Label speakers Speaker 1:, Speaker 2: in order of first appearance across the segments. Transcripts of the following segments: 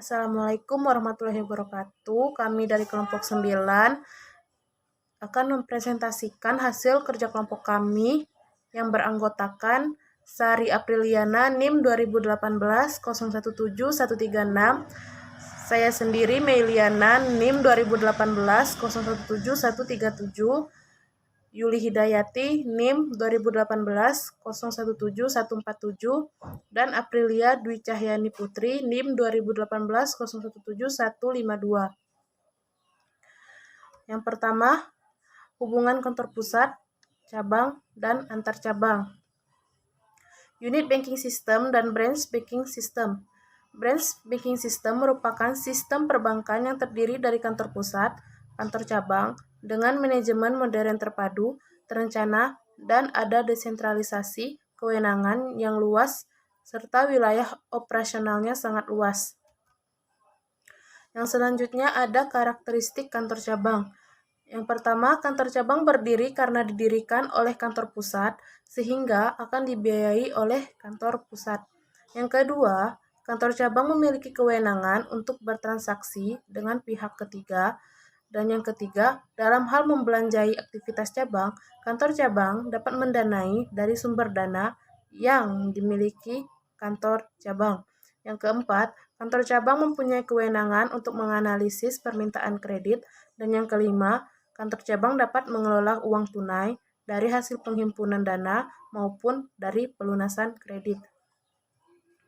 Speaker 1: Assalamualaikum warahmatullahi wabarakatuh. Kami dari kelompok 9 akan mempresentasikan hasil kerja kelompok kami yang beranggotakan Sari Apriliana NIM 2018-017136, saya sendiri Meiliana NIM 2018-017137, Yuli Hidayati NIM 2018-017147, dan Aprilia Dwi Cahyani Putri NIM 2018-017152. Yang pertama, hubungan kantor pusat, cabang, dan antar cabang. Unit Banking System dan Branch Banking System. Branch Banking System merupakan sistem perbankan yang terdiri dari kantor pusat, kantor cabang, dengan manajemen modern terpadu, terencana, dan ada desentralisasi kewenangan yang luas, serta wilayah operasionalnya sangat luas. Yang selanjutnya ada karakteristik kantor cabang. Yang pertama, kantor cabang berdiri karena didirikan oleh kantor pusat, sehingga akan dibiayai oleh kantor pusat. Yang kedua, kantor cabang memiliki kewenangan untuk bertransaksi dengan pihak ketiga. Dan yang ketiga, dalam hal membelanjai aktivitas cabang, kantor cabang dapat mendanai dari sumber dana yang dimiliki kantor cabang. Yang keempat, kantor cabang mempunyai kewenangan untuk menganalisis permintaan kredit. Dan yang kelima, kantor cabang dapat mengelola uang tunai dari hasil penghimpunan dana maupun dari pelunasan kredit.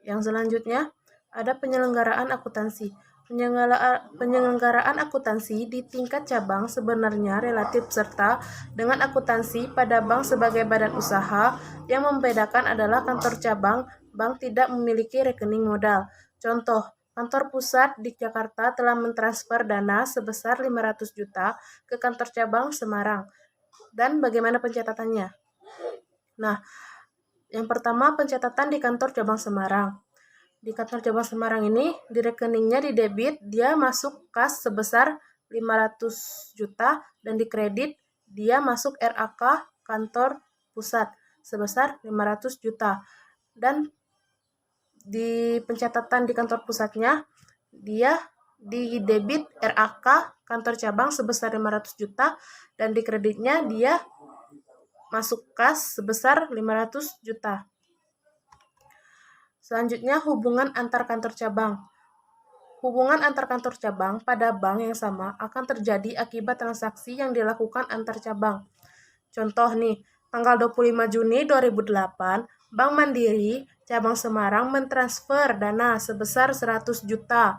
Speaker 1: Yang selanjutnya, ada penyelenggaraan akuntansi. Penyelenggaraan akuntansi di tingkat cabang sebenarnya relatif serta dengan akuntansi pada bank sebagai badan usaha. Yang membedakan adalah kantor cabang, bank tidak memiliki rekening modal. Contoh, kantor pusat di Jakarta telah mentransfer dana sebesar 500 juta ke kantor cabang Semarang. Dan bagaimana pencatatannya? Nah, yang pertama pencatatan di kantor cabang Semarang. Di kantor cabang Semarang ini, di rekeningnya di debit, dia masuk kas sebesar 500 juta, dan di kredit, dia masuk RAK kantor pusat sebesar 500 juta. Dan di pencatatan di kantor pusatnya, dia di debit RAK kantor cabang sebesar 500 juta, dan di kreditnya dia masuk kas sebesar 500 juta. Selanjutnya, hubungan antar kantor cabang. Hubungan antar kantor cabang pada bank yang sama akan terjadi akibat transaksi yang dilakukan antar cabang. Contoh nih, tanggal 25 Juni 2008, Bank Mandiri cabang Semarang mentransfer dana sebesar 100 juta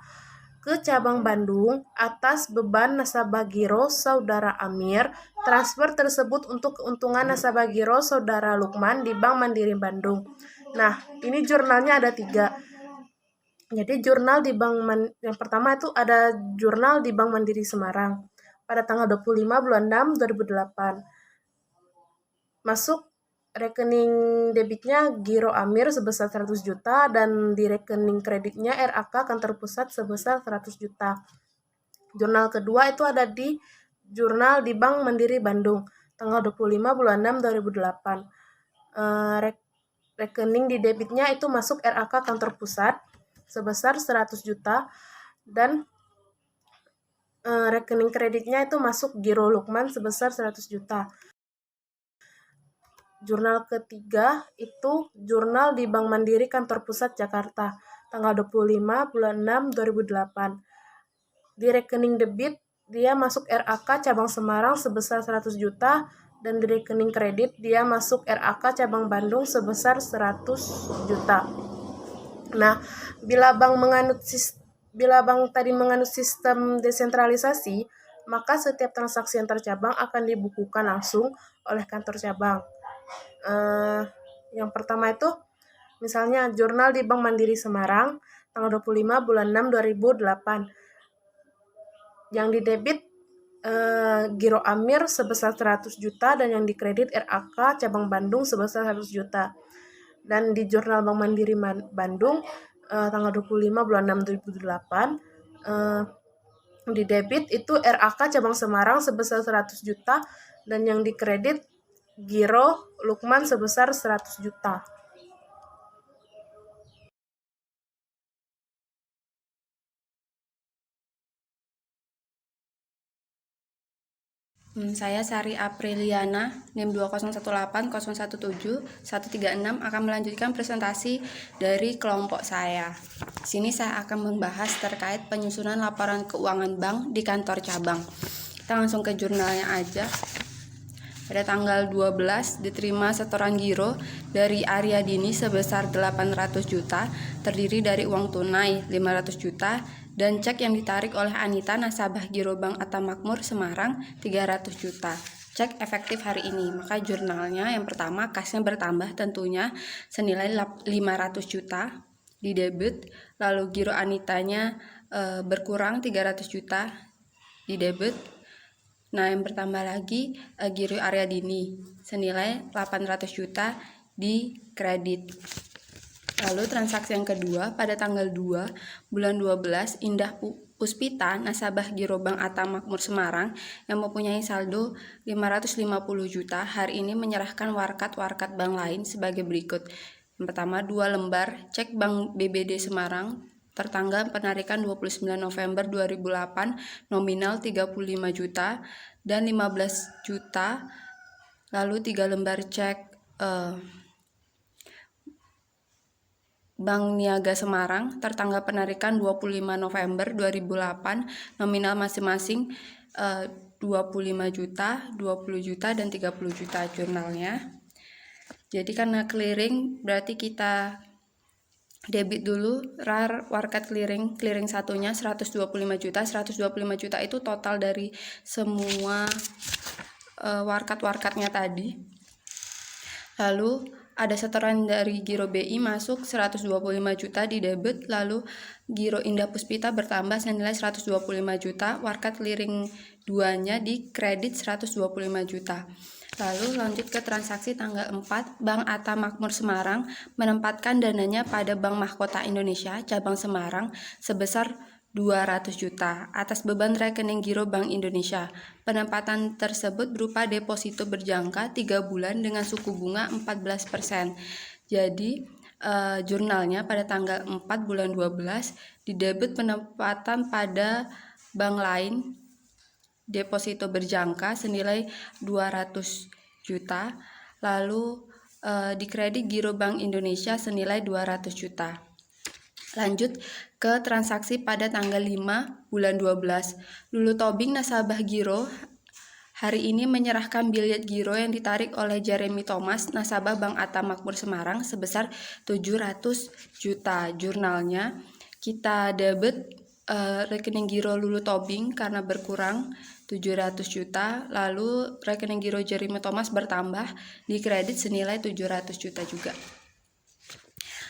Speaker 1: ke cabang Bandung atas beban nasabah giro Saudara Amir. Transfer tersebut untuk keuntungan nasabah giro Saudara Lukman di Bank Mandiri Bandung. Nah, ini jurnalnya ada 3. Jadi jurnal di yang pertama itu ada jurnal di Bank Mandiri Semarang pada tanggal 25 bulan 6 2008. Masuk rekening debitnya Giro Amir sebesar 100 juta dan di rekening kreditnya RAK kantor pusat sebesar 100 juta. Jurnal kedua itu ada di jurnal di Bank Mandiri Bandung tanggal 25 bulan 6 2008. Rekening di debitnya itu masuk RAK kantor pusat sebesar 100 juta dan rekening kreditnya itu masuk Giro Lukman sebesar 100 juta. Jurnal ketiga itu jurnal di Bank Mandiri Kantor Pusat Jakarta tanggal 25 bulan 6 2008. Di rekening debit dia masuk RAK cabang Semarang sebesar 100 juta dan di rekening kredit dia masuk RAK cabang Bandung sebesar 100 juta. Nah, bila bank tadi menganut sistem desentralisasi, maka setiap transaksi antar cabang akan dibukukan langsung oleh kantor cabang. Yang pertama itu misalnya jurnal di Bank Mandiri Semarang tanggal 25 bulan 6 2008. Yang di debit Giro Amir sebesar 100 juta dan yang dikredit RAK cabang Bandung sebesar 100 juta. Dan di jurnal Bank Mandiri Bandung tanggal 25 bulan 6 2008 di debit itu RAK cabang Semarang sebesar 100 juta dan yang dikredit Giro Lukman sebesar 100 juta.
Speaker 2: Saya Sari Apriliana, NIM 2018017-136 akan melanjutkan presentasi dari kelompok saya. Di sini saya akan membahas terkait penyusunan laporan keuangan bank di kantor cabang. Kita langsung ke jurnalnya aja. Pada tanggal 12 diterima setoran giro dari Aryadini sebesar 800 juta, terdiri dari uang tunai 500 juta dan cek yang ditarik oleh Anita nasabah Giro Bank Atta Makmur Semarang 300 juta. Cek efektif hari ini. Maka jurnalnya yang pertama kasnya bertambah tentunya senilai 500 juta di debit, lalu giro Anitanya berkurang 300 juta di debit. Nah, yang bertambah lagi giro Aryadini senilai 800 juta di kredit. Lalu transaksi yang kedua pada tanggal 2 bulan 12 Indah Puspita nasabah Giro Bank Atta Makmur Semarang yang mempunyai saldo 550 juta hari ini menyerahkan warkat bank lain sebagai berikut. Yang pertama 2 lembar cek Bank BBD Semarang tertanggal penarikan 29 November 2008 nominal 35 juta dan 15 juta. Lalu 3 lembar cek Bank Niaga Semarang tertanggal penarikan 25 November 2008 nominal masing-masing 25 juta, 20 juta, dan 30 juta jurnalnya. Jadi karena clearing berarti kita debit dulu RAR warkat clearing satunya 125 juta. 125 juta itu total dari semua warkatnya tadi. Lalu ada setoran dari Giro BI masuk 125 juta di debit, lalu Giro Indah Puspita bertambah senilai 125 juta, warkat clearing 2-nya di kredit 125 juta. Lalu lanjut ke transaksi tanggal 4, Bank Atta Makmur Semarang menempatkan dananya pada Bank Mahkota Indonesia cabang Semarang sebesar 200 juta atas beban rekening Giro Bank Indonesia. Penempatan tersebut berupa deposito berjangka 3 bulan dengan suku bunga 14%. Jadi jurnalnya pada tanggal 4 bulan 12 di debit penempatan pada bank lain deposito berjangka senilai 200 juta, lalu di kredit Giro Bank Indonesia senilai 200 juta. Lanjut ke transaksi pada tanggal 5 bulan 12. Lulu Tobing nasabah Giro hari ini menyerahkan bilet giro yang ditarik oleh Jeremy Thomas nasabah Bank Atta Makmur Semarang sebesar 700 juta. Jurnalnya kita debit rekening giro Lulu Tobing karena berkurang 700 juta, lalu rekening giro Jeremy Thomas bertambah di kredit senilai 700 juta juga.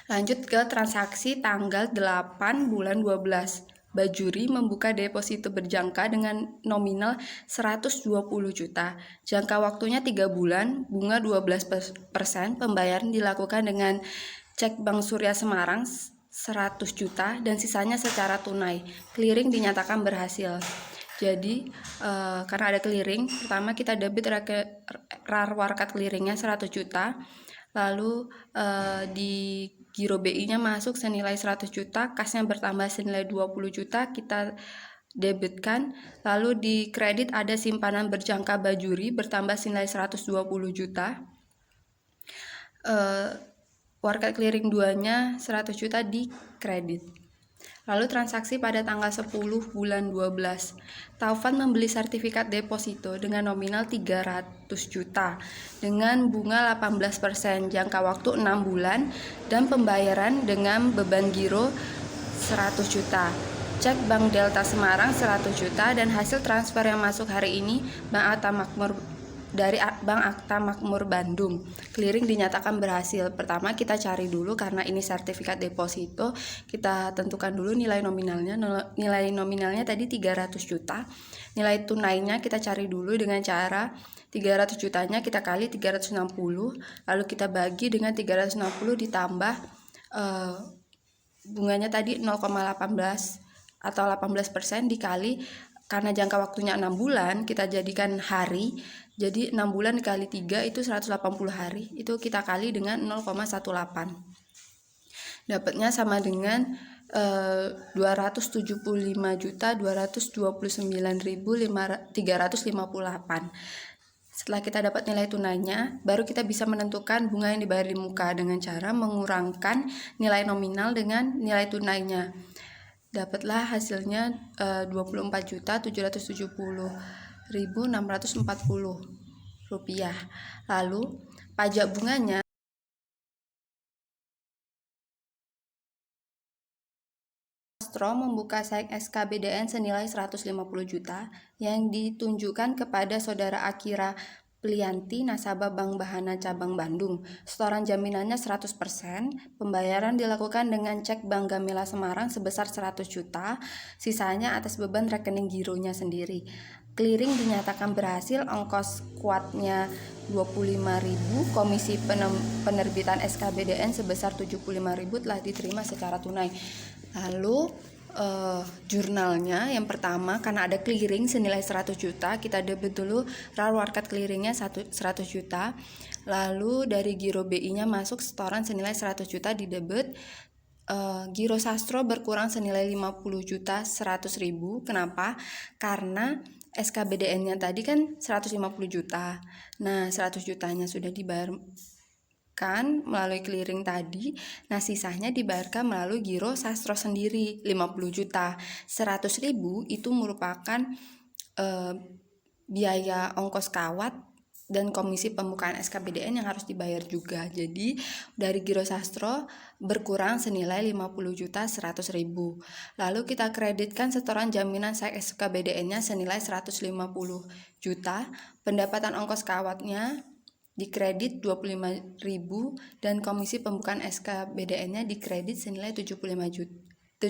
Speaker 2: Lanjut ke transaksi tanggal 8 bulan 12. Bajuri membuka deposito berjangka dengan nominal 120 juta. Jangka waktunya 3 bulan, bunga 12%, pembayaran dilakukan dengan cek Bank Surya Semarang 100 juta dan sisanya secara tunai. Clearing dinyatakan berhasil. Jadi karena ada clearing, pertama kita debit RAR warkat clearingnya 100 juta. Lalu di Giro BI-nya masuk senilai 100 juta, kasnya bertambah senilai 20 juta, kita debitkan. Lalu di kredit ada simpanan berjangka Bajuri bertambah senilai 120 juta. Warkat clearing 2-nya 100 juta di kredit. Lalu transaksi pada tanggal 10 bulan 12. Taufan membeli sertifikat deposito dengan nominal 300 juta dengan bunga 18%, jangka waktu 6 bulan dan pembayaran dengan beban giro 100 juta. Cek Bank Delta Semarang 100 juta dan hasil transfer yang masuk hari ini Bank Atta Makmur dari Bank Atta Makmur Bandung. Clearing dinyatakan berhasil. Pertama kita cari dulu karena ini sertifikat deposito, kita tentukan dulu nilai nominalnya. Nilai nominalnya tadi 300 juta. Nilai tunainya kita cari dulu dengan cara 300 jutanya kita kali 360, lalu kita bagi dengan 360 ditambah bunganya tadi 0,18 atau 18% dikali, karena jangka waktunya 6 bulan kita jadikan hari. Jadi 6 bulan dikali 3 itu 180 hari. Itu kita kali dengan 0,18. Dapatnya sama dengan Rp275.229.358. Setelah kita dapat nilai tunainya, baru kita bisa menentukan bunga yang dibayar di muka dengan cara mengurangkan nilai nominal dengan nilai tunainya. Dapatlah hasilnya Rp24.770.640. Lalu pajak bunganya Astro membuka SAIK SKBDN senilai 150 juta yang ditunjukkan kepada Saudara Akira Plianti, nasabah Bank Bahana Cabang Bandung. Setoran jaminannya 100%, pembayaran dilakukan dengan cek Bank Gamila Semarang sebesar 100 juta, sisanya atas beban rekening gironya sendiri. Clearing dinyatakan berhasil, ongkos kuatnya 25.000, komisi penerbitan SKBDN sebesar 75.000 telah diterima secara tunai. Lalu jurnalnya yang pertama, karena ada clearing senilai 100 juta, kita debit dulu RAR warkat clearingnya 100 juta. Lalu dari giro BI nya masuk setoran senilai 100 juta di debit. Giro Sastro berkurang senilai 50.100.000. Kenapa? Karena SKBDN nya tadi kan 150 juta. Nah, 100 jutanya sudah dibayarkan melalui clearing tadi. Nah, sisanya dibayarkan melalui giro Sastro sendiri 50 juta. 100.000 itu merupakan biaya ongkos kawat dan komisi pembukaan SKBDN yang harus dibayar juga. Jadi dari giro Sastro berkurang senilai 50.100.000. Lalu kita kreditkan setoran jaminan SAIK SKBDN-nya senilai 150 juta. Pendapatan ongkos kawatnya dikredit 25.000 dan komisi pembukaan SKBDN-nya dikredit senilai 75.000.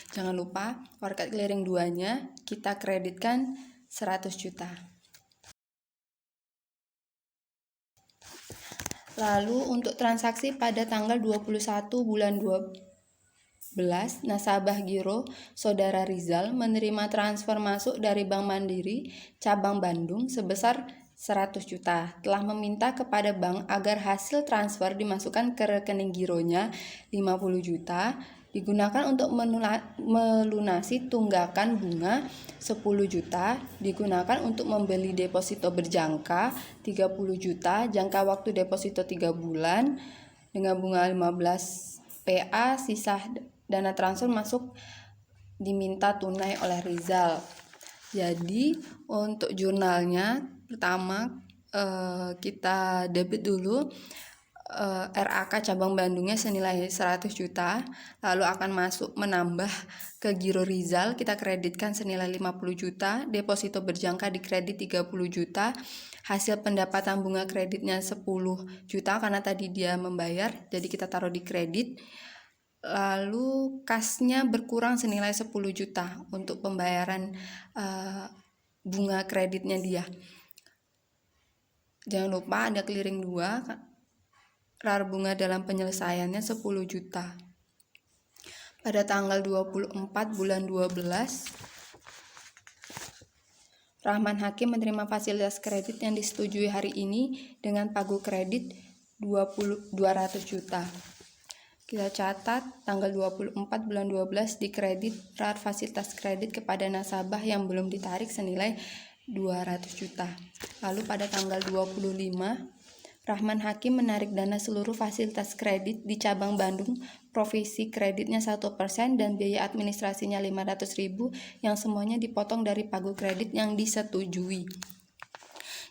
Speaker 2: Jangan lupa warkat clearing 2-nya kita kreditkan 100 juta. Lalu untuk transaksi pada tanggal 21 bulan 12, nasabah giro Saudara Rizal menerima transfer masuk dari Bank Mandiri Cabang Bandung sebesar 100 juta. Telah meminta kepada bank agar hasil transfer dimasukkan ke rekening gironya 50 juta digunakan untuk melunasi tunggakan bunga 10 juta, digunakan untuk membeli deposito berjangka 30 juta, jangka waktu deposito 3 bulan dengan bunga 15 PA, sisa dana transfer masuk diminta tunai oleh Rizal. Jadi untuk jurnalnya pertama kita debit dulu RAK cabang Bandungnya senilai 100 juta, lalu akan masuk menambah ke giro Rizal, kita kreditkan senilai 50 juta, deposito berjangka dikredit 30 juta, hasil pendapatan bunga kreditnya 10 juta karena tadi dia membayar, jadi kita taruh di kredit. Lalu kasnya berkurang senilai 10 juta untuk pembayaran bunga kreditnya dia. Jangan lupa ada clearing 2, RAR bunga dalam penyelesaiannya 10 juta. Pada tanggal 24 bulan 12, Rahman Hakim menerima fasilitas kredit yang disetujui hari ini dengan pagu kredit 200 juta. Kita catat tanggal 24 bulan 12 dikredit RAR fasilitas kredit kepada nasabah yang belum ditarik senilai 200 juta. Lalu pada tanggal 25 Rahman Hakim menarik dana seluruh fasilitas kredit di cabang Bandung, provisi kreditnya 1% dan biaya administrasinya 500.000 yang semuanya dipotong dari pagu kredit yang disetujui.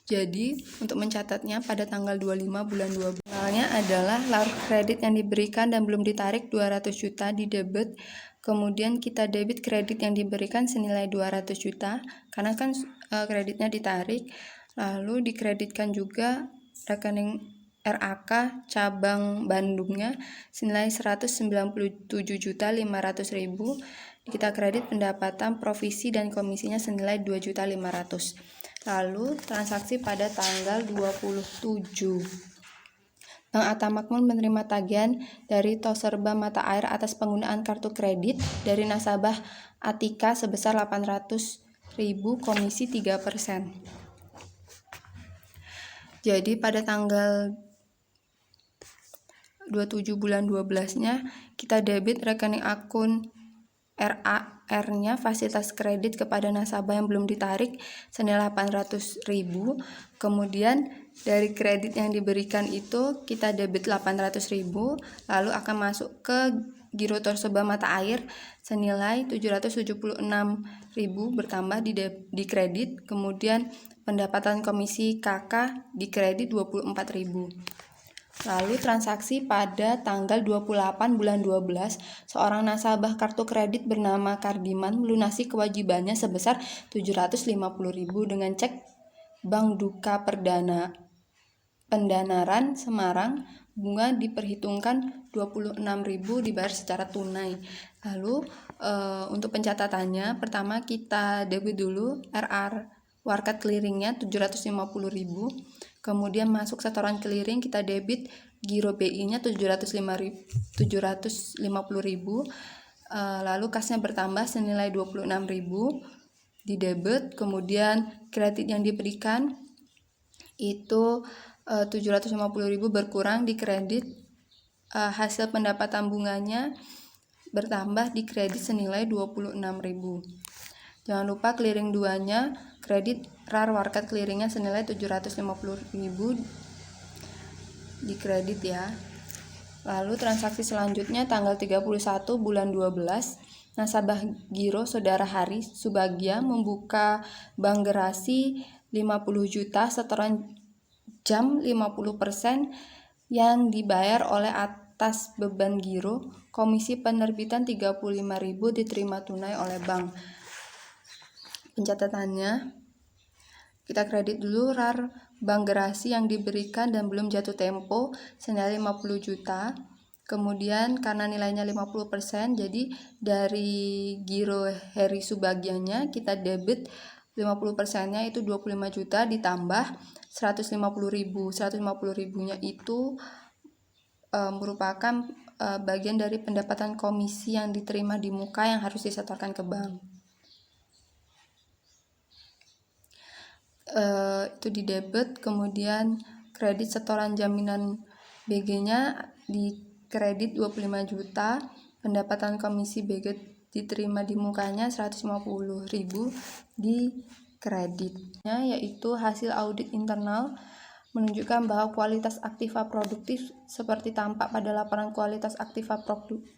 Speaker 2: Jadi untuk mencatatnya pada tanggal 25 bulan 12 finalnya adalah LAR kredit yang diberikan dan belum ditarik 200 juta di debit. Kemudian kita debit kredit yang diberikan senilai 200 juta karena kan kreditnya ditarik. Lalu dikreditkan juga rekening RAK cabang Bandungnya senilai 197.500.000. Kita kredit pendapatan provisi dan komisinya senilai 2.500.000. Lalu transaksi pada tanggal 27. Bank Atta Makmur menerima tagihan dari Toserba Mata Air atas penggunaan kartu kredit dari nasabah Atika sebesar 800.000, komisi 3%. Jadi pada tanggal 27 bulan 12-nya kita debit rekening akun RAR-nya fasilitas kredit kepada nasabah yang belum ditarik senilai 800.000. Kemudian dari kredit yang diberikan itu kita debit 800.000, lalu akan masuk ke giro torseba mata air senilai 776.000 bertambah di kredit. Kemudian pendapatan komisi KK di kredit 24.000. Lalu transaksi pada tanggal 28 bulan 12, seorang nasabah kartu kredit bernama Kardiman melunasi kewajibannya sebesar 750.000 dengan cek Bank Duka Pendanaran Semarang. Bunga diperhitungkan 26.000 dibayar secara tunai. Lalu untuk pencatatannya, pertama kita debit dulu RR warkat clearingnya 750.000. Kemudian masuk setoran clearing kita debit giro BI-nya 750.000. Lalu kasnya bertambah senilai 26.000 di debit. Kemudian kredit yang diberikan itu 750.000 berkurang di kredit. Hasil pendapatan bunganya bertambah di kredit senilai 26.000. Jangan lupa clearing 2-nya kredit RAR warkat clearingnya senilai 750.000 di kredit ya. Lalu transaksi selanjutnya tanggal 31 bulan 12, nasabah giro saudara Hari Subagia membuka bank gerasi 50 juta setoran jam 50% yang dibayar oleh atas beban giro. Komisi penerbitan 35.000 diterima tunai oleh bank. Pencatatannya, kita kredit dulu RAR bank gerasi yang diberikan dan belum jatuh tempo senilai 50 juta. Kemudian karena nilainya 50%, jadi dari giro Heri Subagianya kita debit 50%-nya itu 25 juta ditambah 150.000. 150.000-nya itu merupakan bagian dari pendapatan komisi yang diterima di muka yang harus disetorkan ke bank. Itu di debit. Kemudian kredit setoran jaminan BG-nya di kredit 25 juta, pendapatan komisi BG diterima di mukanya 150.000 di kreditnya, yaitu hasil audit internal menunjukkan bahwa kualitas aktiva produktif seperti tampak pada laporan kualitas aktiva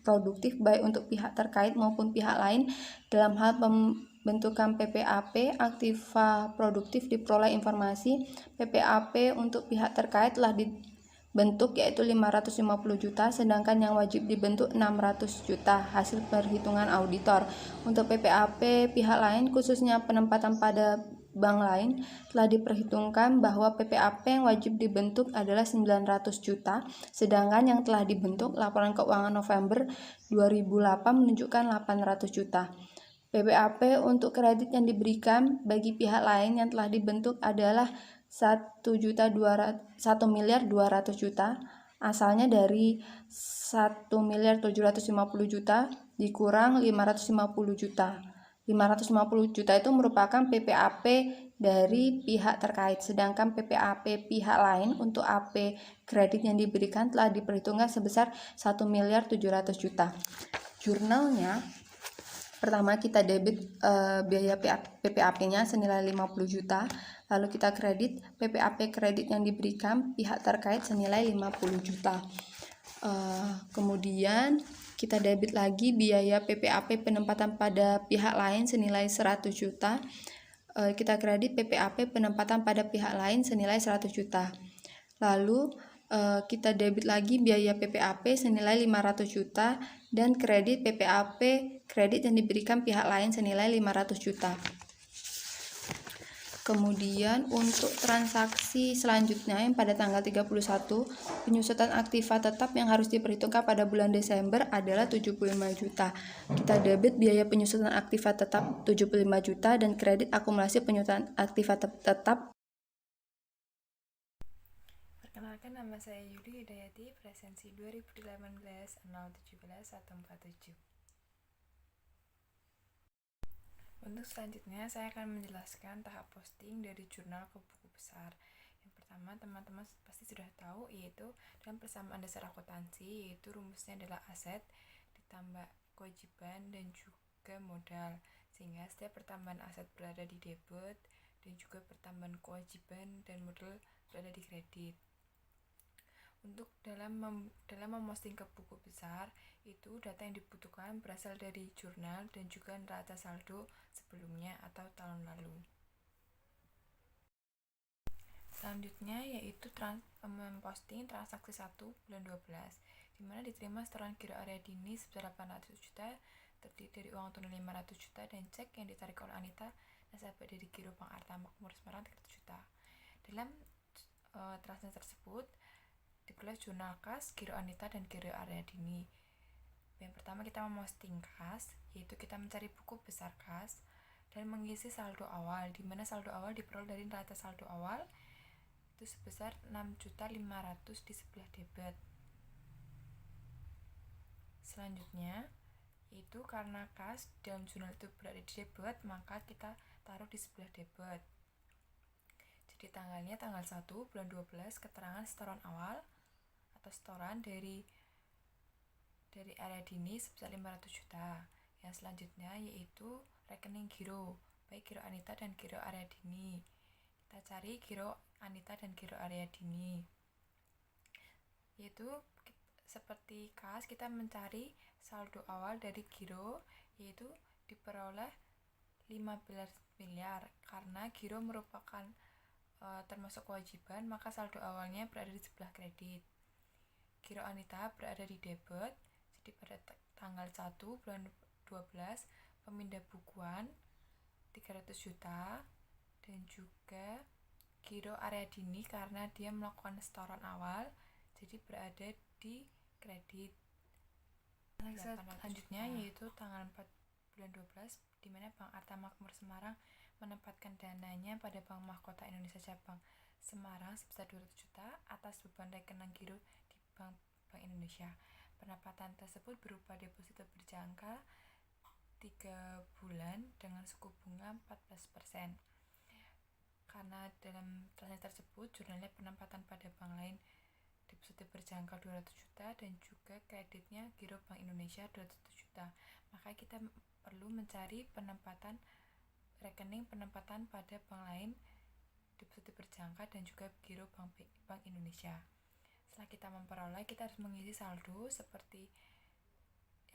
Speaker 2: produktif baik untuk pihak terkait maupun pihak lain dalam hal pembentukan PPAP aktiva produktif diperoleh informasi PPAP untuk pihak terkait telah dibentuk yaitu 550 juta, sedangkan yang wajib dibentuk 600 juta hasil perhitungan auditor. Untuk PPAP pihak lain khususnya penempatan pada bank lain telah diperhitungkan bahwa PPAP yang wajib dibentuk adalah 900 juta, sedangkan yang telah dibentuk laporan keuangan November 2008 menunjukkan 800 juta. PPAP untuk kredit yang diberikan bagi pihak lain yang telah dibentuk adalah 1.200.000.000 asalnya dari 1.750.000.000 dikurang 550 juta. 550 juta itu merupakan PPAP dari pihak terkait, sedangkan PPAP pihak lain untuk AP kredit yang diberikan telah diperhitungkan sebesar 1.700 juta. Jurnalnya, pertama kita debit biaya PPAP-nya senilai 50 juta, lalu kita kredit PPAP kredit yang diberikan pihak terkait senilai 50 juta. Kemudian kita debit lagi biaya PPAP penempatan pada pihak lain senilai 100 juta. Kita kredit PPAP penempatan pada pihak lain senilai 100 juta. Lalu kita debit lagi biaya PPAP senilai 500 juta dan kredit PPAP kredit yang diberikan pihak lain senilai 500 juta. Kemudian untuk transaksi selanjutnya yang pada tanggal 31, penyusutan aktiva tetap yang harus diperhitungkan pada bulan Desember adalah 75 juta. Kita debit biaya penyusutan aktiva tetap 75 juta dan kredit akumulasi penyusutan aktiva tetap.
Speaker 3: Perkenalkan, nama saya Yudi Hidayati, presensi 2018 017 147. Untuk selanjutnya saya akan menjelaskan tahap posting dari jurnal ke buku besar. Yang pertama, teman-teman pasti sudah tahu, yaitu dalam persamaan dasar akuntansi, yaitu rumusnya adalah aset ditambah kewajiban dan juga modal, sehingga setiap pertambahan aset berada di debit dan juga pertambahan kewajiban dan modal berada di kredit. Untuk dalam memposting ke buku besar, itu data yang dibutuhkan berasal dari jurnal dan juga neraca saldo sebelumnya atau tahun lalu. Selanjutnya yaitu memposting transaksi 1 bulan 12, di mana diterima setoran giro area dini sebesar 800 juta, terdiri dari uang tunai 500 juta dan cek yang ditarik oleh Anita, nasabah dari Giro Bank Arta Makmur Semarang 300 juta. Dalam transaksi tersebut diperoleh jurnal kas, giro Anita, dan giro area dini. Yang pertama kita memposting kas, yaitu kita mencari buku besar kas dan mengisi saldo awal, di mana saldo awal diperoleh dari neraca saldo awal itu sebesar 6.500.000 di sebelah debit. Selanjutnya itu karena kas dalam jurnal itu berada di debit, maka kita taruh di sebelah debit. Jadi tanggalnya tanggal 1 bulan 12, keterangan setoran awal atau setoran dari area dini sebesar 500 juta. Yang selanjutnya yaitu rekening giro, baik giro Anita dan giro area dini. Kita cari giro Anita dan giro area dini. Yaitu seperti kas, kita mencari saldo awal dari giro, yaitu diperoleh 15 miliar. Karena giro merupakan termasuk kewajiban, maka saldo awalnya berada di sebelah kredit. Giro Anita berada di debit, jadi pada tanggal 1 bulan 12 pemindah bukuan 300 juta, dan juga giro area dini karena dia melakukan setoran awal, jadi berada di kredit. Selanjutnya yaitu tanggal 4 bulan 12, di mana Bank Arta Makmur Semarang menempatkan dananya pada Bank Mahkota Indonesia Cabang Semarang sebesar 200 juta atas beban rekening giro di Bank Indonesia. Penempatan tersebut berupa deposito berjangka 3 bulan dengan suku bunga 14%. Karena dalam transaksi tersebut jurnalnya penempatan pada bank lain deposito berjangka 200 juta dan juga kreditnya giro Bank Indonesia 200 juta, maka kita perlu mencari rekening penempatan pada bank lain deposito berjangka dan juga giro Bank Indonesia. Setelah kita memperoleh, kita harus mengisi saldo seperti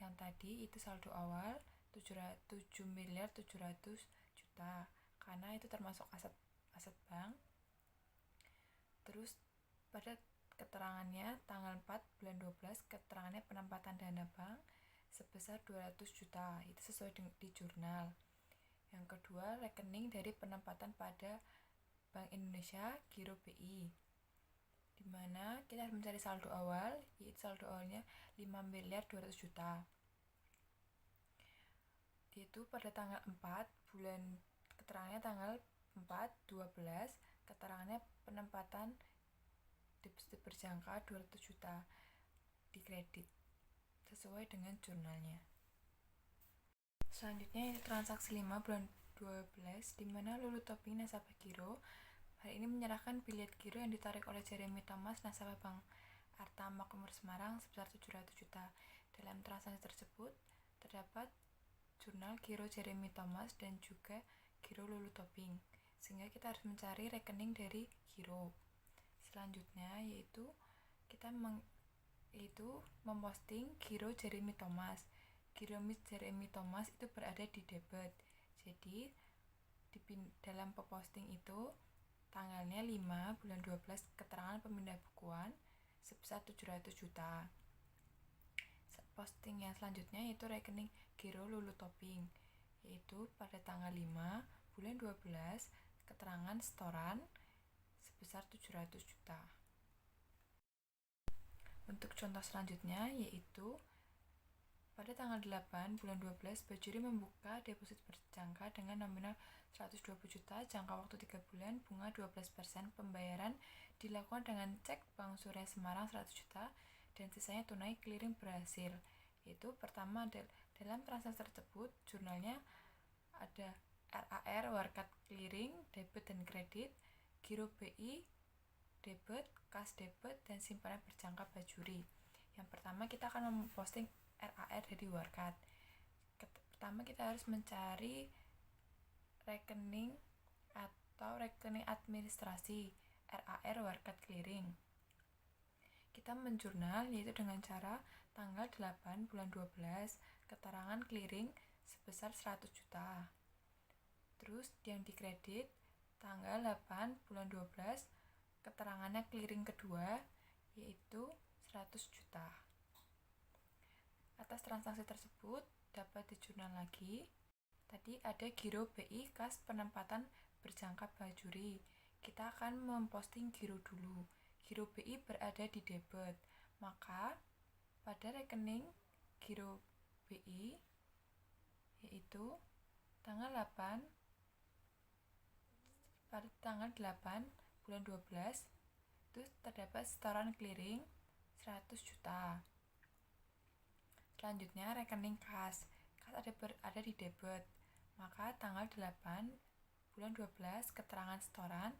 Speaker 3: yang tadi, itu saldo awal 7.700.000 juta karena itu termasuk aset bank. Terus pada keterangannya tanggal 4 bulan 12, keterangannya penempatan dana bank sebesar 200 juta, itu sesuai di jurnal. Yang kedua, rekening dari penempatan pada Bank Indonesia Giro BI, di mana kita harus mencari saldo awal, yaitu saldo awalnya 5.200.000 juta. Yaitu pada tanggal 4 bulan, keterangannya tanggal 4/12, keterangannya penempatan deposito berjangka 200 juta di kredit sesuai dengan jurnalnya. Selanjutnya transaksi 5 bulan 12, di mana Lulu Tobing nasabah giro hari ini menyerahkan bilet giro yang ditarik oleh Jeremy Thomas nasabah Bank Arta Makmur Semarang sebesar 700 juta. Dalam transaksi tersebut terdapat jurnal giro Jeremy Thomas dan juga giro Lulu Tobing, sehingga kita harus mencari rekening dari giro. Selanjutnya yaitu kita memposting giro Jeremy Thomas. Giro Jeremy Thomas itu berada di debit. Jadi dalam posting itu tanggalnya 5 bulan 12, keterangan pemindah bukuan sebesar 700 juta. Posting yang selanjutnya yaitu rekening giro Lulu Tobing, yaitu pada tanggal 5 bulan 12, keterangan setoran sebesar 700 juta. Untuk contoh selanjutnya yaitu pada tanggal 8 bulan 12, Bajuri membuka deposit berjangka dengan nominal 120 juta, jangka waktu 3 bulan, bunga 12%, pembayaran dilakukan dengan cek Bank Surya Semarang 100 juta, dan sisanya tunai clearing berhasil. Yaitu pertama, dalam transaksi tersebut jurnalnya ada RAR, Warkat Clearing, debit dan kredit, giro BI, debit, kas debit, dan simpanan berjangka Bajuri. Yang pertama kita akan memposting RAR dari Workat. Pertama kita harus mencari rekening atau rekening administrasi RAR Workat Clearing. Kita menjurnal yaitu dengan cara tanggal 8 bulan 12 keterangan clearing sebesar 100 juta. Terus yang dikredit tanggal 8 bulan 12 keterangannya clearing kedua yaitu 100 juta. Atas transaksi tersebut dapat dijurnal lagi. Tadi ada giro BI kas penempatan berjangka bajuri. Kita akan memposting giro dulu. Giro BI berada di debit, maka pada rekening giro BI yaitu tanggal 8 pada tanggal 8 bulan 12 itu terdapat setoran clearing 100 juta. Selanjutnya rekening kas ada di debit, maka tanggal 8 bulan 12 keterangan setoran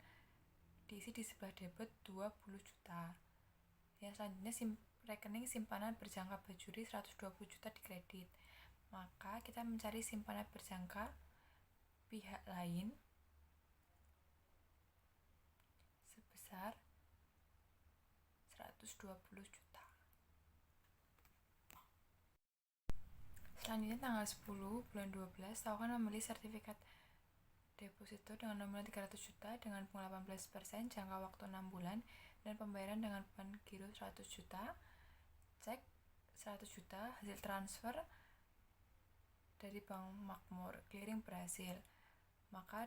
Speaker 3: diisi di sebelah debit 20 juta. Yang selanjutnya rekening simpanan berjangka bajuri 120 juta dikredit, maka kita mencari simpanan berjangka pihak lain sebesar 120 juta. Selanjutnya tanggal 10 bulan 12 akan membeli sertifikat deposito dengan nominal 300 juta dengan bunga 18%, jangka waktu 6 bulan, dan pembayaran dengan beban giro 100 juta. Cek 100 juta hasil transfer dari Bank Makmur, clearing berhasil. Maka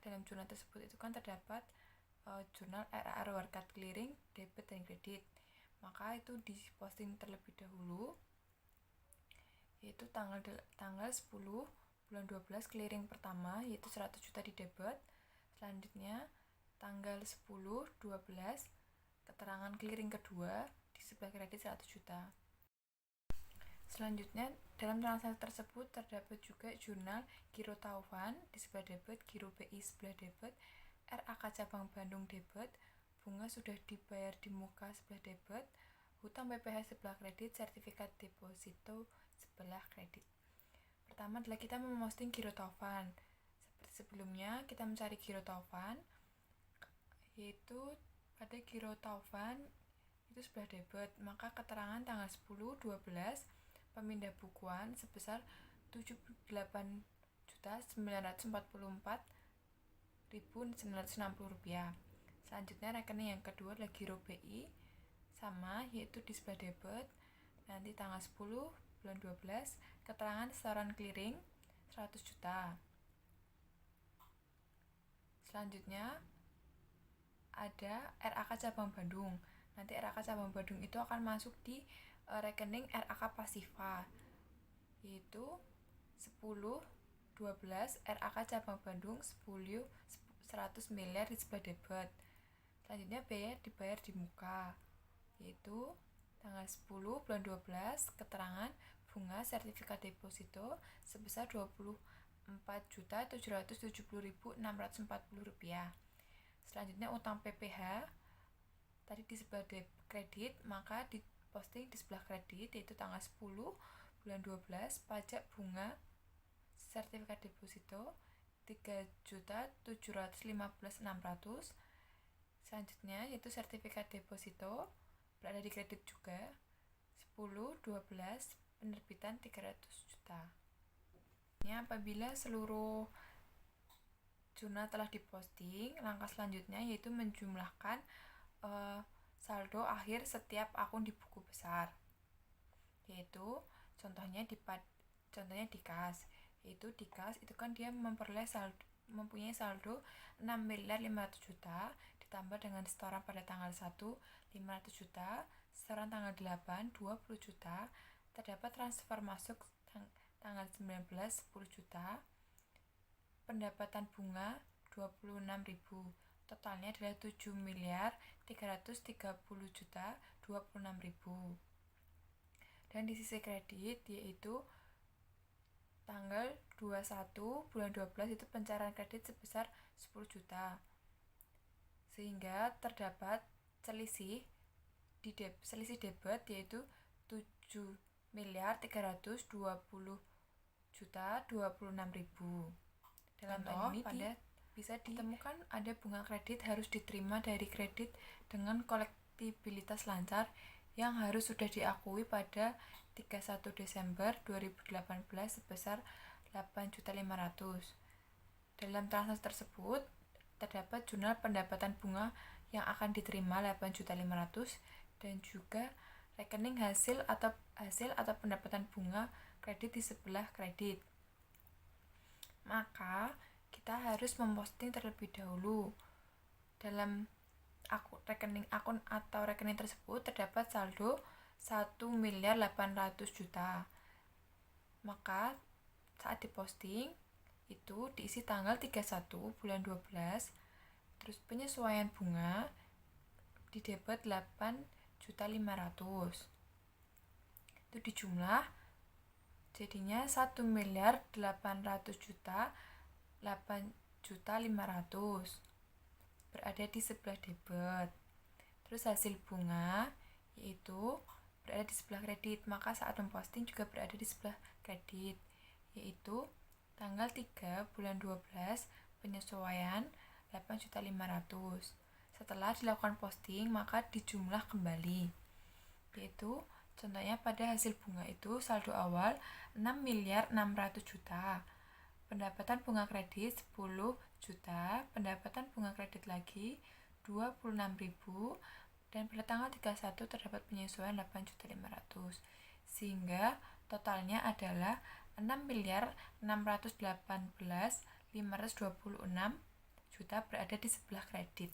Speaker 3: dalam jurnal tersebut itu kan terdapat jurnal RAR Workat Clearing debit dan kredit. Maka itu diposting terlebih dahulu, yaitu tanggal 10 bulan 12 clearing pertama yaitu 100 juta di debit. Selanjutnya tanggal 10 12 keterangan clearing kedua di sebelah kredit 100 juta. Selanjutnya dalam transaksi tersebut terdapat juga jurnal giro Taufan di sebelah debit, giro BI sebelah debit, RAK cabang Bandung debit, bunga sudah dibayar di muka sebelah debit, hutang PPh sebelah kredit, sertifikat deposito sebelah kredit. Pertama adalah kita memposting giro Taufan. Seperti sebelumnya kita mencari giro Taufan, yaitu pada giro Taufan itu sebelah debit, maka keterangan tanggal 10 12 pemindah bukuan sebesar 78.944.960 rupiah. Selanjutnya rekening yang kedua adalah giro BI sama, yaitu di sebelah debit. Nanti tanggal 10 bulan 12 keterangan setoran clearing 100 juta. Selanjutnya ada RAK cabang Bandung. Nanti RAK cabang Bandung itu akan masuk di rekening RAK Pasifa, yaitu 10 12 RAK cabang Bandung 100 miliar di sebelah debit. Selanjutnya biaya dibayar di muka, yaitu tanggal 10 bulan 12 keterangan bunga sertifikat deposito sebesar 24.770.640 rupiah. Selanjutnya utang PPh tadi di sebelah kredit, maka diposting di sebelah kredit, yaitu tanggal 10 bulan 12 pajak bunga sertifikat deposito 3.715.600. Selanjutnya yaitu sertifikat deposito berada di kredit juga 10 12 penerbitan 300 juta. Apabila seluruh jurnal telah diposting, langkah selanjutnya yaitu menjumlahkan saldo akhir setiap akun di buku besar, yaitu contohnya di kas, yaitu di kas itu kan dia mempunyai saldo 6.500 juta ditambah dengan setoran pada tanggal 1 500 juta, setoran tanggal 8 20 juta, terdapat transfer masuk tanggal 19 10 juta, pendapatan bunga 26.000, totalnya adalah 7.330.026.000. Dan di sisi kredit yaitu tanggal 21 bulan 12 itu pencairan kredit sebesar 10 juta, sehingga terdapat selisih debit yaitu miliar 320.026.000. Dalam contoh ini bisa ditemukan ada bunga kredit harus diterima dari kredit dengan kolektibilitas lancar yang harus sudah diakui pada 31 Desember 2018 sebesar 8.500.000. Dalam transaksi tersebut terdapat jurnal pendapatan bunga yang akan diterima 8.500.000 dan juga rekening hasil atau pendapatan bunga kredit di sebelah kredit. Maka kita harus memposting terlebih dahulu. Dalam rekening tersebut terdapat saldo 1.800.000.000. Maka saat diposting itu diisi tanggal 31 bulan 12, terus penyesuaian bunga di debit 8.500.000. Itu dijumlah jadinya 1.800.000.000 berada di sebelah debit. Terus hasil bunga yaitu berada di sebelah kredit, maka saat memposting juga berada di sebelah kredit, yaitu tanggal 3 bulan 12 penyesuaian 8.500.000. Setelah dilakukan posting maka dijumlah kembali, yaitu contohnya pada hasil bunga itu saldo awal 6.600.000.000, pendapatan bunga kredit 10 juta, pendapatan bunga kredit lagi 26.000, dan pada tanggal 31 terdapat penyesuaian 8.500.000, sehingga totalnya adalah 6.618.526.000.000 berada di sebelah kredit.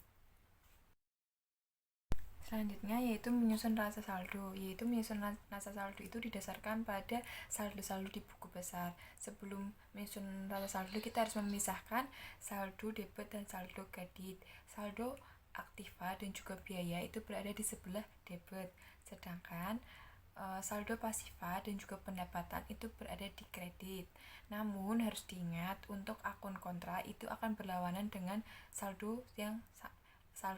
Speaker 3: Selanjutnya yaitu menyusun rasa saldo. Menyusun rasa saldo itu didasarkan pada saldo-saldo di buku besar. Sebelum menyusun rasa saldo kita harus memisahkan saldo debit dan saldo kredit. Saldo aktiva dan juga biaya itu berada di sebelah debit, sedangkan saldo pasiva dan juga pendapatan itu berada di kredit. Namun harus diingat untuk akun kontra itu akan berlawanan dengan saldo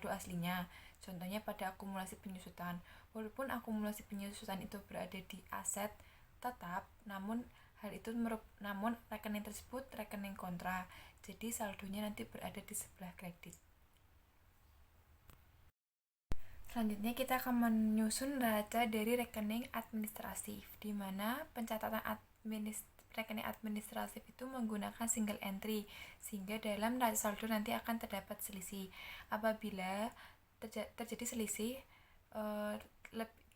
Speaker 3: aslinya. Contohnya pada akumulasi penyusutan. Walaupun akumulasi penyusutan itu berada di aset tetap, namun rekening tersebut rekening kontra. Jadi saldonya nanti berada di sebelah kredit. Selanjutnya kita akan menyusun neraca dari rekening administratif, di mana pencatatan rekening administratif itu menggunakan single entry, sehingga dalam neraca saldo nanti akan terdapat selisih. Apabila terjadi selisih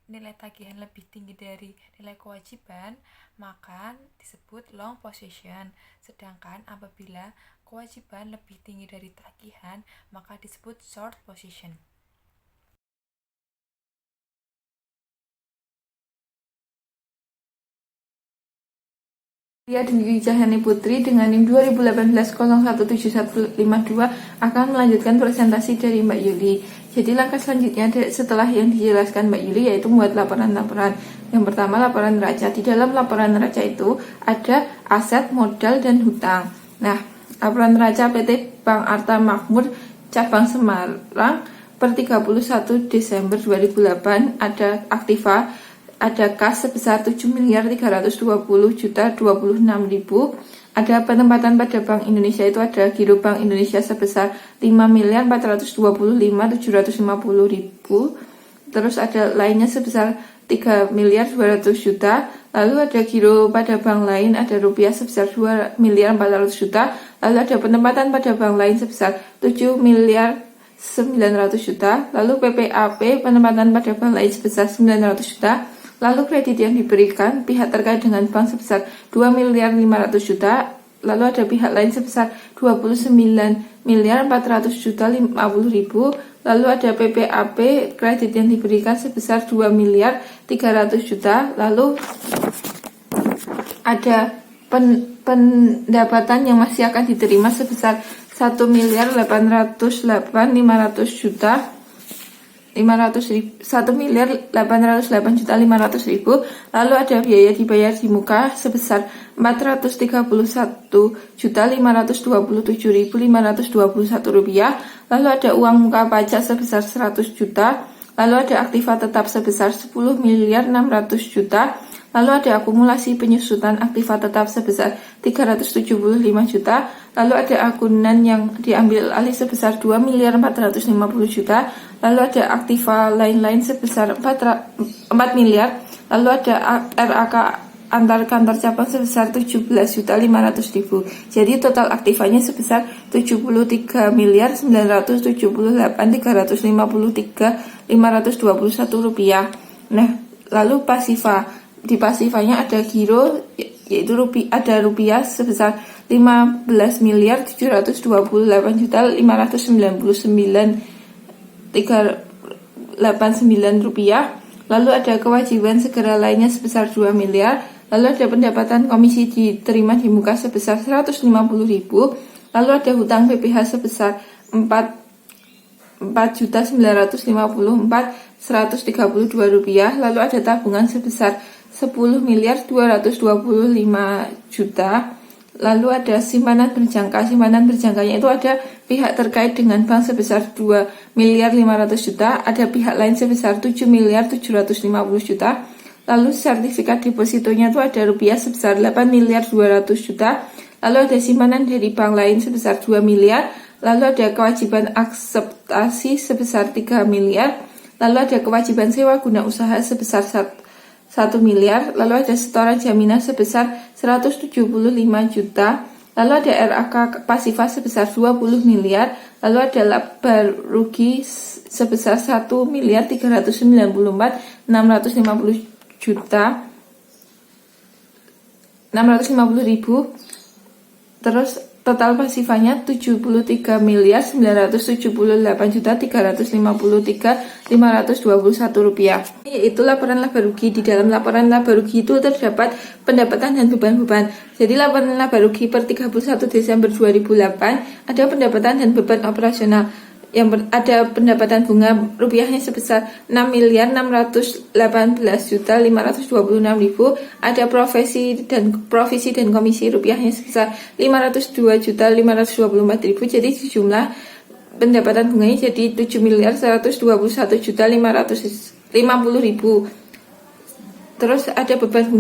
Speaker 3: nilai tagihan lebih tinggi dari nilai kewajiban, maka disebut long position. Sedangkan apabila kewajiban lebih tinggi dari tagihan, maka disebut short position.
Speaker 4: Ria Dwi Cahyani Putri dengan NIM 2018-017152 akan melanjutkan presentasi dari Mbak Yuli. Jadi langkah selanjutnya setelah yang dijelaskan Mbak Yuli yaitu membuat laporan-laporan. Yang pertama laporan neraca. Di dalam laporan neraca itu ada aset, modal, dan hutang. Nah, laporan neraca PT Bank Arta Makmur Cabang Semarang per 31 Desember 2008 ada aktiva, ada kas sebesar 7.320.026.000. Ada penempatan pada Bank Indonesia itu ada giro Bank Indonesia sebesar 5.425.750.000. Terus ada lainnya sebesar 3.200.000.000. Lalu ada giro pada bank lain ada rupiah sebesar 2.400.000.000. Lalu ada penempatan pada bank lain sebesar 7.900.000.000. Lalu PPAP penempatan pada bank lain sebesar 900.000.000. Lalu kredit yang diberikan pihak terkait dengan bank sebesar 2.500.000.000. Lalu ada pihak lain sebesar 29.400.050.000. Lalu ada PPAP kredit yang diberikan sebesar 2.300.000.000. Lalu ada pendapatan yang masih akan diterima sebesar 1.808.500.000.000. 1.808.500.000. Lalu ada biaya dibayar di muka sebesar 431.527.521 rupiah. Lalu ada uang muka pajak sebesar 100 juta. Lalu ada aktiva tetap sebesar 10.600.000.000. Lalu ada akumulasi penyusutan aktiva tetap sebesar 375 juta. Lalu ada agunan yang diambil alih sebesar 2.450 juta. Lalu ada aktiva lain-lain sebesar 4 miliar. Lalu ada RAK antar kantor cabang sebesar 17.500.000. Jadi total aktivanya sebesar 73.978.353.521 rupiah. Nah, lalu pasifa. Di pasifanya ada giro, yaitu ada rupiah sebesar 15.789.389 rupiah. Lalu ada kewajiban segera lainnya sebesar 2 miliar. Lalu ada pendapatan komisi diterima di muka sebesar 150.000. Lalu ada hutang PPh sebesar 4.954.132 rupiah. Lalu ada tabungan sebesar 10.225 juta. Lalu ada simpanan berjangka. Simpanan berjangkanya itu ada pihak terkait dengan bank sebesar 2.500 juta. Ada pihak lain sebesar 7.750 juta. Lalu sertifikat depositonya itu ada rupiah sebesar 8.200 juta. Lalu ada simpanan dari bank lain sebesar 2 miliar. Lalu ada kewajiban akseptasi sebesar 3 miliar. Lalu ada kewajiban sewa guna usaha sebesar 1 miliar. Lalu ada setoran jaminan sebesar 175 juta. Lalu ada RAK pasifa sebesar 20 miliar. Lalu ada laba rugi sebesar 1.394.650 juta 650.000. Terus total pasifanya 73.978.353.521 rupiah. Yaitu laporan laba rugi. Di dalam laporan laba rugi itu terdapat pendapatan dan beban-beban. Jadi laporan laba rugi per 31 Desember 2008 ada pendapatan dan beban operasional. Yang ada pendapatan bunga rupiahnya sebesar 6.618.526.000. Ada provisi dan komisi rupiahnya sebesar 502.524.000. Jadi jumlah pendapatan bunganya jadi 7.121.550.000. Terus ada beban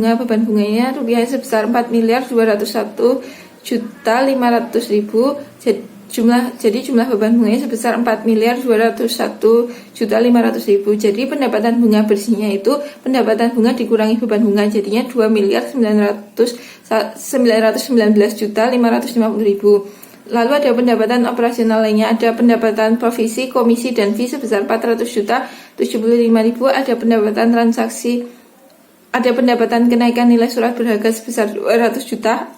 Speaker 4: bunganya rupiahnya sebesar 4.201.500.000. Jadi jumlah beban bunganya sebesar 4.201.500.000. Jadi pendapatan bunga bersihnya itu pendapatan bunga dikurangi beban bunga, jadinya 2.919.550.000. Lalu ada pendapatan operasional lainnya, ada pendapatan provisi, komisi, dan fee sebesar 400.075.000. Ada pendapatan transaksi, ada pendapatan kenaikan nilai surat berharga sebesar 200 juta.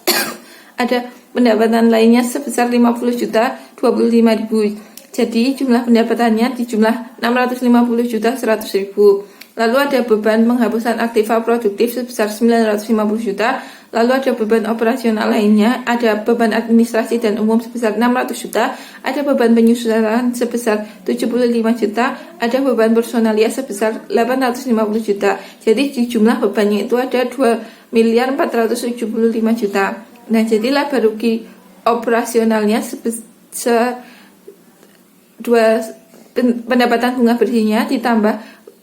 Speaker 4: Ada pendapatan lainnya sebesar 50.025.000. Jadi jumlah pendapatannya di jumlah 650.100.000. Lalu ada beban penghapusan aktiva produktif sebesar 950 juta. Lalu ada beban operasional lainnya, ada beban administrasi dan umum sebesar 600 juta. Ada beban penyusunan sebesar 75 juta. Ada beban personalia sebesar 850 juta. Jadi di jumlah bebannya itu ada 2.475 juta. Nah, jadi laba rugi operasionalnya pendapatan bunga bersihnya ditambah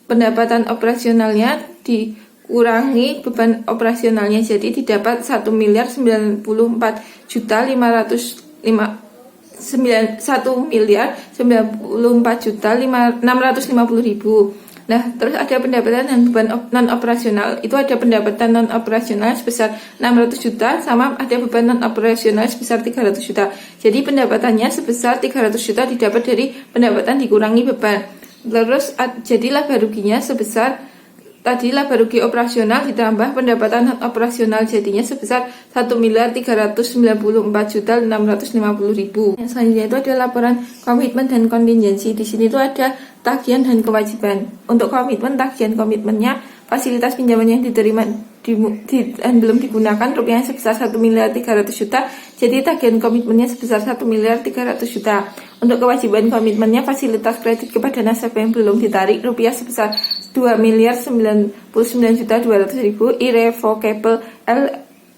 Speaker 4: pendapatan operasionalnya dikurangi beban operasionalnya, jadi didapat 1.094.650.000. Nah, terus ada pendapatan dan beban non operasional. Itu ada pendapatan non operasional sebesar 600 juta sama ada beban non operasional sebesar 300 juta. Jadi pendapatannya sebesar 300 juta didapat dari pendapatan dikurangi beban. Terus jadi laba ruginya sebesar tadi laba rugi operasional ditambah pendapatan non operasional, jadinya sebesar 1.394.650.000. Yang selanjutnya itu ada laporan komitmen dan kontingensi. Di sini itu ada tagihan dan kewajiban. Untuk komitmen, tagihan komitmennya fasilitas pinjaman yang diterima dan belum digunakan rupiahnya sebesar 1.300.000 juta. Jadi tagihan komitmennya sebesar 1.300.000 juta. Untuk kewajiban komitmennya fasilitas kredit kepada nasabah yang belum ditarik rupiah sebesar 2.099.200.000. Irrevocable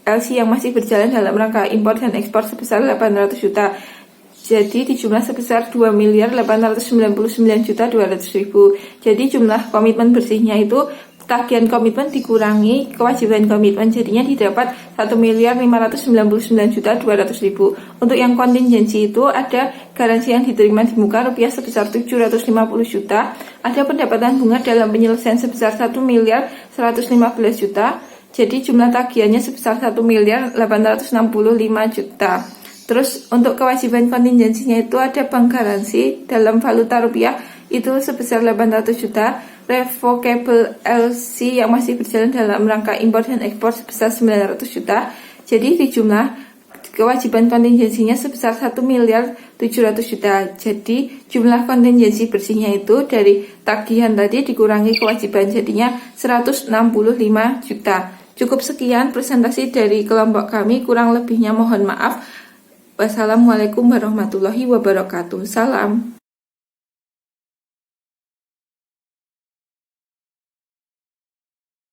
Speaker 4: LC yang masih berjalan dalam rangka impor dan ekspor sebesar 800 juta. Jadi di jumlah sebesar 2.899.200.000. Jadi jumlah komitmen bersihnya itu tagihan komitmen dikurangi kewajiban komitmen, jadinya didapat 1.599.200.000. Untuk yang kontingensi itu ada garansi yang diterima di muka rupiah sebesar 750 juta, ada pendapatan bunga dalam penyelesaian sebesar 1.115 juta, jadi jumlah tagihannya sebesar 1.865 juta. Terus untuk kewajiban kontingensinya itu ada bank garansi dalam valuta rupiah itu sebesar 800 juta, revocable LC yang masih berjalan dalam rangka impor dan ekspor sebesar 900 juta. Jadi di jumlah kewajiban kontingensinya sebesar 1.700.000 juta. Jadi jumlah kontingensi bersihnya itu dari tagihan tadi dikurangi kewajiban, jadinya 165 juta. Cukup sekian presentasi dari kelompok kami, kurang lebihnya mohon maaf. Wassalamualaikum warahmatullahi wabarakatuh. Salam.